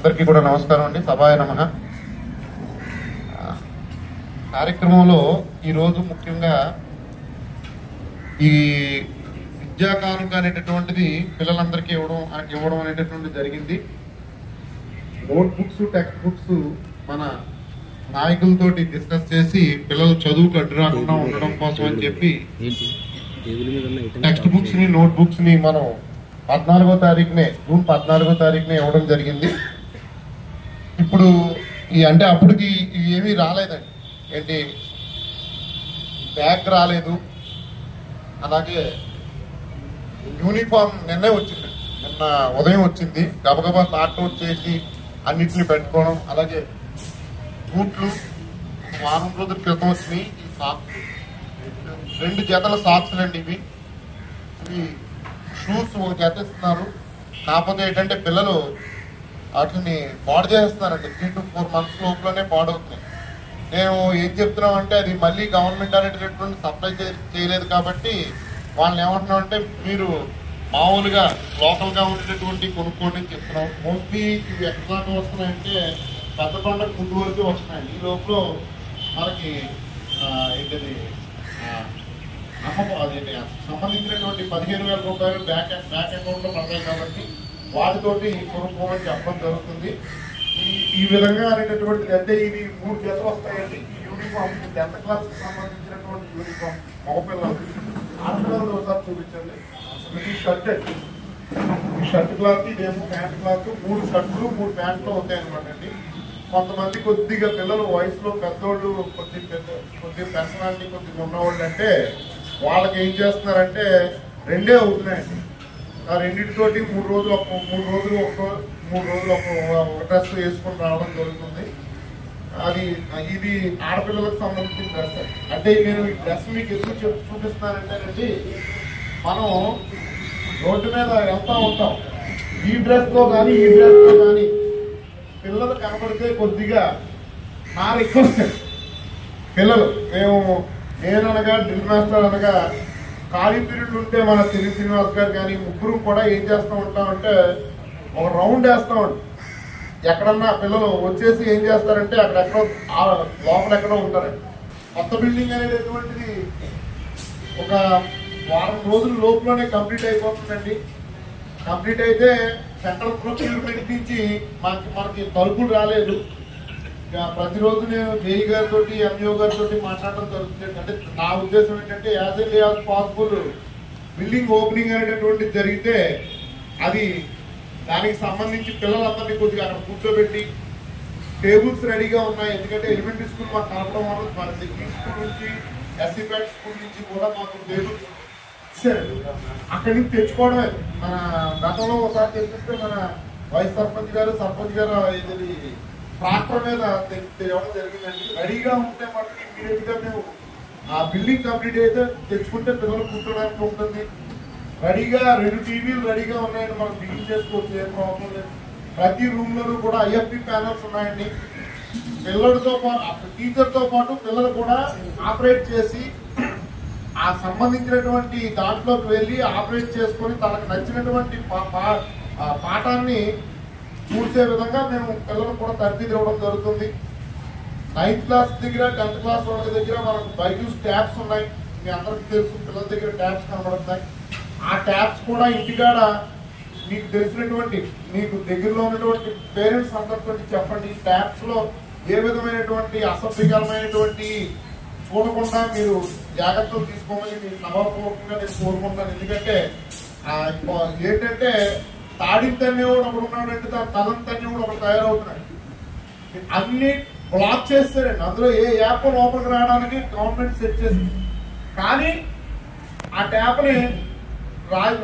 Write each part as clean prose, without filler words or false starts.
అందరికీ కూడా నమస్కారం అండి. సభాయ నమః. కార్యక్రమంలో ఈరోజు ముఖ్యంగా ఈ విద్యా కానుక అనేటటువంటిది పిల్లలందరికీ ఇవ్వడం అనేటటువంటిది జరిగింది. నోట్ బుక్స్, టెక్స్ట్ బుక్స్ మన నాయకులతోటి డిస్కస్ చేసి పిల్లలు చదువుకు అడ్డు రాకుండా ఉండడం కోసం అని చెప్పి టెక్స్ట్ బుక్స్ ని, నోట్ బుక్స్ ని మనం 14వ తారీఖునే, జూన్ 14వ తారీఖునే ఇవ్వడం జరిగింది. ఇప్పుడు అంటే అప్పటికి ఏమీ రాలేదండి. ఏంటి, బ్యాగ్ రాలేదు, అలాగే యూనిఫామ్ నిన్నే వచ్చింది, నిన్న ఉదయం వచ్చింది. గబగబా సార్ట్అవుట్ చేసి అన్నిటిని పెట్టుకోవడం, అలాగే బూట్లు వారం రోజుల క్రితం వచ్చినాయి. ఈ సాక్స్ 2 జతల సాక్స్లు అండి. ఇవి షూస్ ఒక జత ఇస్తున్నారు. కాకపోతే ఏంటంటే పిల్లలు వాటిని పాడు చేస్తున్నారండి. 3 to 4 months లోపలనే పాడవుతున్నాయి. నేను ఏం చెప్తున్నాం అంటే అది మళ్ళీ గవర్నమెంట్ అనేటటువంటి సప్లై చేయలేదు కాబట్టి వాళ్ళని ఏమంటున్నాం అంటే మీరు మామూలుగా లోకల్గా ఉండేటటువంటి కొనుక్కోండి అని చెప్తున్నాం. మోస్ట్లీ ఇవి ఎక్కడ వస్తున్నాయంటే పెద్ద పండుగ ముందు వరకు వస్తున్నాయి. ఈ లోపల మనకి ఏంటది సంబంధించినటువంటి 15,000 రూపాయలు బ్యాంక్ అకౌంట్ లో పడతాయి కాబట్టి వాటితోటి కొనుక్కోమని చెప్పడం జరుగుతుంది. ఈ విధంగా అనేటటువంటిది అంటే ఇది 3 జతలు వస్తాయండి. ఈ యూనిఫామ్ 10th క్లాస్ కి సంబంధించినటువంటి యూనిఫామ్ మగపిల్లలు. ఆడపిల్లలు ఒకసారి చూపించండి. ఈ షర్ట్ క్లాత్, ఇదేమో ప్యాంట్ క్లాత్. 3 షర్ట్లు 3 ప్యాంట్లు ఉంటాయన్నమాట అండి. కొంతమంది కొద్దిగా పిల్లలు వయసులో పెద్దోళ్ళు, కొద్ది పర్సనాలిటీ కొద్దిగా ఉన్నవాళ్ళు అంటే వాళ్ళకి ఏం చేస్తున్నారంటే 2 అవుతున్నాయండి. ఆ రెండింటితోటి 3 రోజులు ఒక డ్రెస్ వేసుకొని రావడం జరుగుతుంది. ఇది ఆడపిల్లలకు సంబంధించిన డ్రెస్. అంటే నేను ఈ డ్రెస్ మీకు ఎందుకు చూపిస్తున్నానంటేనండి, మనం రోడ్డు మీద వెళ్తా ఉంటాం, ఈ డ్రెస్ తో కానీ ఈ డ్రెస్ తో కానీ పిల్లలు కనబడితే కొద్దిగా నా రిక్వెస్ట్, పిల్లలు నేను అనగా డ్రిల్ మాస్టర్ అనగా ఖాళీ పీరియడ్లు ఉంటే మన శ్రీనివాస్ గారు కానీ ముగ్గురు కూడా ఏం చేస్తూ ఉంటామంటే ఒక రౌండ్ వేస్తామండి. ఎక్కడన్నా పిల్లలు వచ్చేసి ఏం చేస్తారంటే అక్కడెక్కడో లోపల ఎక్కడో ఉంటారండి. కొత్త బిల్డింగ్ అనేటటువంటిది ఒక వారం రోజుల లోపలనే కంప్లీట్ అయిపోతుందండి. కంప్లీట్ అయితే సెంట్రల్ ప్రొక్యూర్మెంట్ నుంచి మనకి తలుపులు రాలేదు. ప్రతిరోజు నేను జేఈ గారితో, ఎంఈఓ గారితో మాట్లాడడం జరుగుతుంది. అంటే నా ఉద్దేశం ఏంటంటే as early as possible building opening అనేటటువంటిది జరిగితే అది దానికి సంబంధించి పిల్లలందరినీ కొద్దిగా అక్కడ కూర్చోబెట్టి టేబుల్స్ రెడీగా ఉన్నాయి. ఎందుకంటే ఎలిమెంటరీ స్కూల్ మాకు కలపడం వల్ల మన ఈ స్కూల్ నుంచి ఎస్సీపేట స్కూల్ నుంచి కూడా మాకు టేబుల్స్ అక్కడి నుంచి తెచ్చుకోవడమే. మన గతంలో ఒకసారి తెప్పిస్తే మన వైస్ సర్పంచ్ గారు ఇది ట్రాక్టర్ మీద తేవడం జరిగిందండి. రెడీగా ఉంటే మనకి ఇమీడియట్ గా మేము ఆ బిల్డింగ్ కంప్లీట్ అయితే తెచ్చుకుంటే పిల్లలు కూర్చోడానికి ఉంటుంది. రెడీగా 2 టీవీలు రెడీగా ఉన్నాయండి, మనం బిగిన్ చేసుకోవచ్చు, ఏం ప్రాబ్లం లేదు. ప్రతి రూమ్ లోనూ కూడా ఐఎఫ్పి ప్యానల్స్ ఉన్నాయండి. పిల్లలతో పాటు టీచర్తో పాటు పిల్లలు కూడా ఆపరేట్ చేసి ఆ సంబంధించినటువంటి దాంట్లోకి వెళ్ళి ఆపరేట్ చేసుకొని తనకు నచ్చినటువంటి పాఠాన్ని చూసే విధంగా మేము పిల్లలకు కూడా తర్ఫీదు ఇవ్వడం జరుగుతుంది. 9th క్లాస్ దగ్గర 10th క్లాస్ వాళ్ళ దగ్గర మనకు బైజూస్ ట్యాబ్స్ ఉన్నాయి. మీ అందరికీ తెలుసు, పిల్లల దగ్గర ట్యాబ్స్ కనబడుతున్నాయి. ఆ ట్యాబ్స్ కూడా ఇంటికాడ మీకు తెలిసినటువంటి మీకు దగ్గరలో ఉన్నటువంటి పేరెంట్స్ అందరితో చెప్పండి. ట్యాబ్స్ లో ఏ విధమైనటువంటి అసభ్యకరమైనటువంటి చూడకుండా మీరు జాగ్రత్తలు తీసుకోమని మీరు సభాపూర్వకంగా నేను కోరుకుంటాను. ఎందుకంటే ఏంటంటే తాడిని తన్నేవాడు ఒకడు ఉన్నాడంటే తలని తన్నేవాడు ఒకటి తయారవుతున్నాడు. అన్ని బ్లాక్ చేస్తారండి. అందులో ఏ యాప్ లోపలికి రావడానికి గవర్నమెంట్ సెట్ చేసింది. కానీ ఆ ట్యాప్ని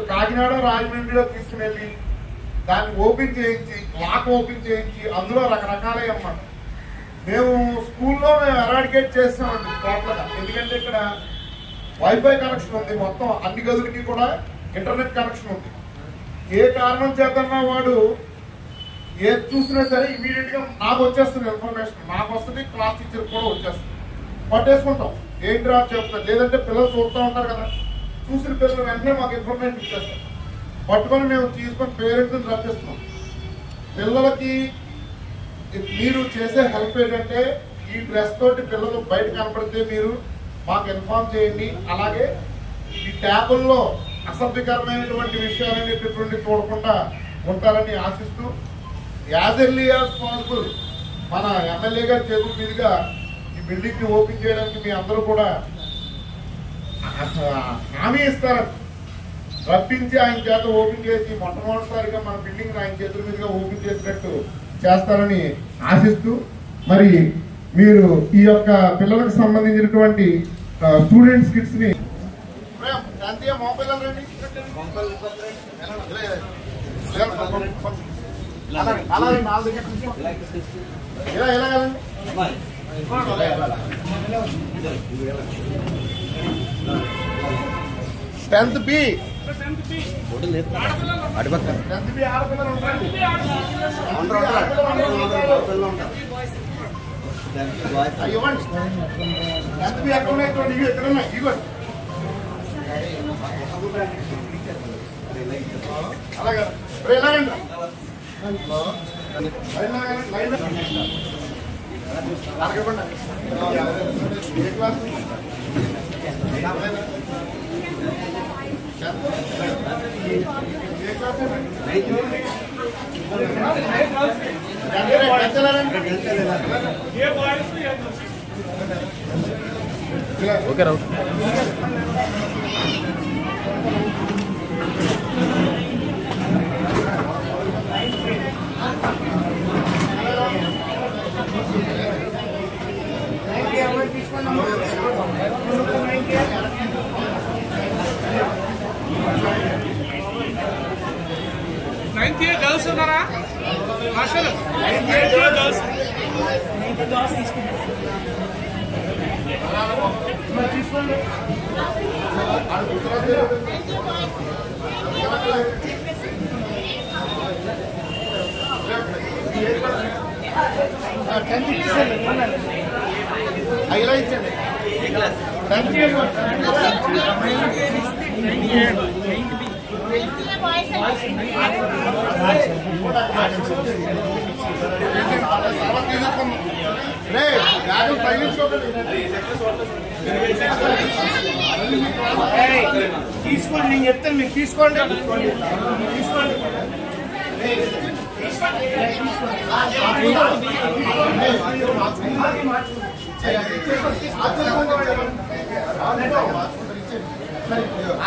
కాకినాడ, రాజమండ్రిలో తీసుకుని వెళ్ళి దాన్ని ఓపెన్ చేయించి, లాక్ ఓపెన్ చేయించి అందులో రకరకాలే అన్నమాట. మేము స్కూల్లో ఎరాడికేట్ చేస్తామండి టోటల్గా. ఎందుకంటే ఇక్కడ వైఫై కనెక్షన్ ఉంది, మొత్తం అన్ని గదులకి కూడా ఇంటర్నెట్ కనెక్షన్ ఉంది. ఏ కారణం చేతన్నా వాడు ఏది చూసినా సరే ఇమీడియట్ గా నాకు వచ్చేస్తుంది ఇన్ఫర్మేషన్, నాకు వస్తుంది, క్లాస్ టీచర్ కూడా వచ్చేస్తుంది. పట్టేసుకుంటాం, ఏంటి రా చెప్తాం. లేదంటే పిల్లలు చూస్తూ ఉంటారు కదా, చూసిన పిల్లలు వెంటనే మాకు ఇన్ఫర్మేషన్ ఇచ్చేస్తాం. పట్టుకొని మేము తీసుకొని పేరెంట్స్ని రప్పిస్తున్నాం. పిల్లలకి మీరు చేసే హెల్ప్ ఏంటంటే ఈ డ్రెస్ తోటి పిల్లలు బయట కనపడితే మీరు మాకు ఇన్ఫార్మ్ చేయండి. అలాగే ఈ ట్యాబుల్లో అసభ్యకరమైనటువంటి విషయాలనేటటువంటి చూడకుండా ఉంటారని ఆశిస్తూ యాజ్ ఎర్లీ యాజ్ పాసిబుల్ మన ఎమ్మెల్యే గారి చేతుల మీదుగా ఈ బిల్డింగ్ ని ఓపెన్ చేయడానికి మీ అందరూ కూడా హామీ ఇస్తారని రప్పించి ఆయన చేత ఓపెన్ చేసి మొట్టమొదటిసారిగా మన బిల్డింగ్ ఆయన చేతుల మీదుగా ఓపెన్ చేసినట్టు చేస్తారని ఆశిస్తూ మరి మీరు ఈ యొక్క పిల్లలకు సంబంధించినటువంటి స్టూడెంట్స్ కిట్స్ ని టెన్త్ బి అలాగే ఓకే రావు గర్ల్స్ ఉన్నారా మాస్టర్ గర్ల్స్ ఇలా ఇచ్చండి తీసుకోండి, నేను చెప్తాను మీకు. తీసుకోండి తీసుకోండి.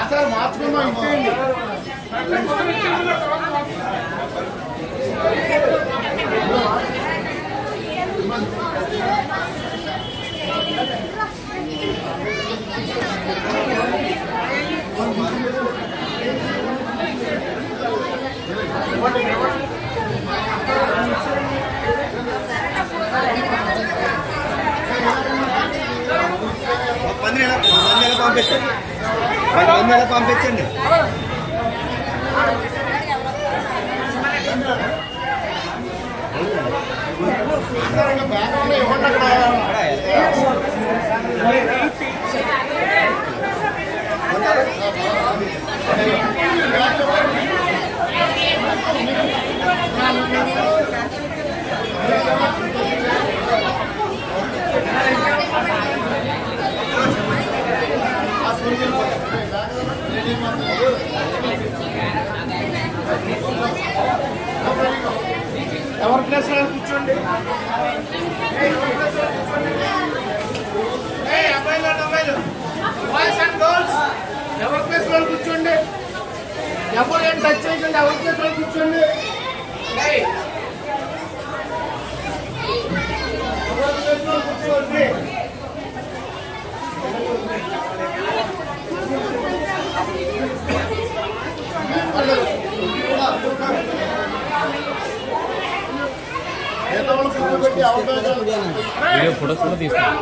ఆచారం మార్చుకున్నాం ఇచ్చేయండి. పంపించండి. ఎవరి ప్లేస్ లో కూర్చోండి. అబ్బాయిలు బాయ్స్ అండ్ గర్ల్స్ ఎవరి ప్లేస్ లో కూర్చోండి. ఎవరు ఏం టచ్ చేయకండి. ఎవరి ప్లేస్ లో కూర్చోండి. ఎవరి ప్లేస్ లో కూర్చోండి. ఫోటోస్ కూడా తీస్తాను.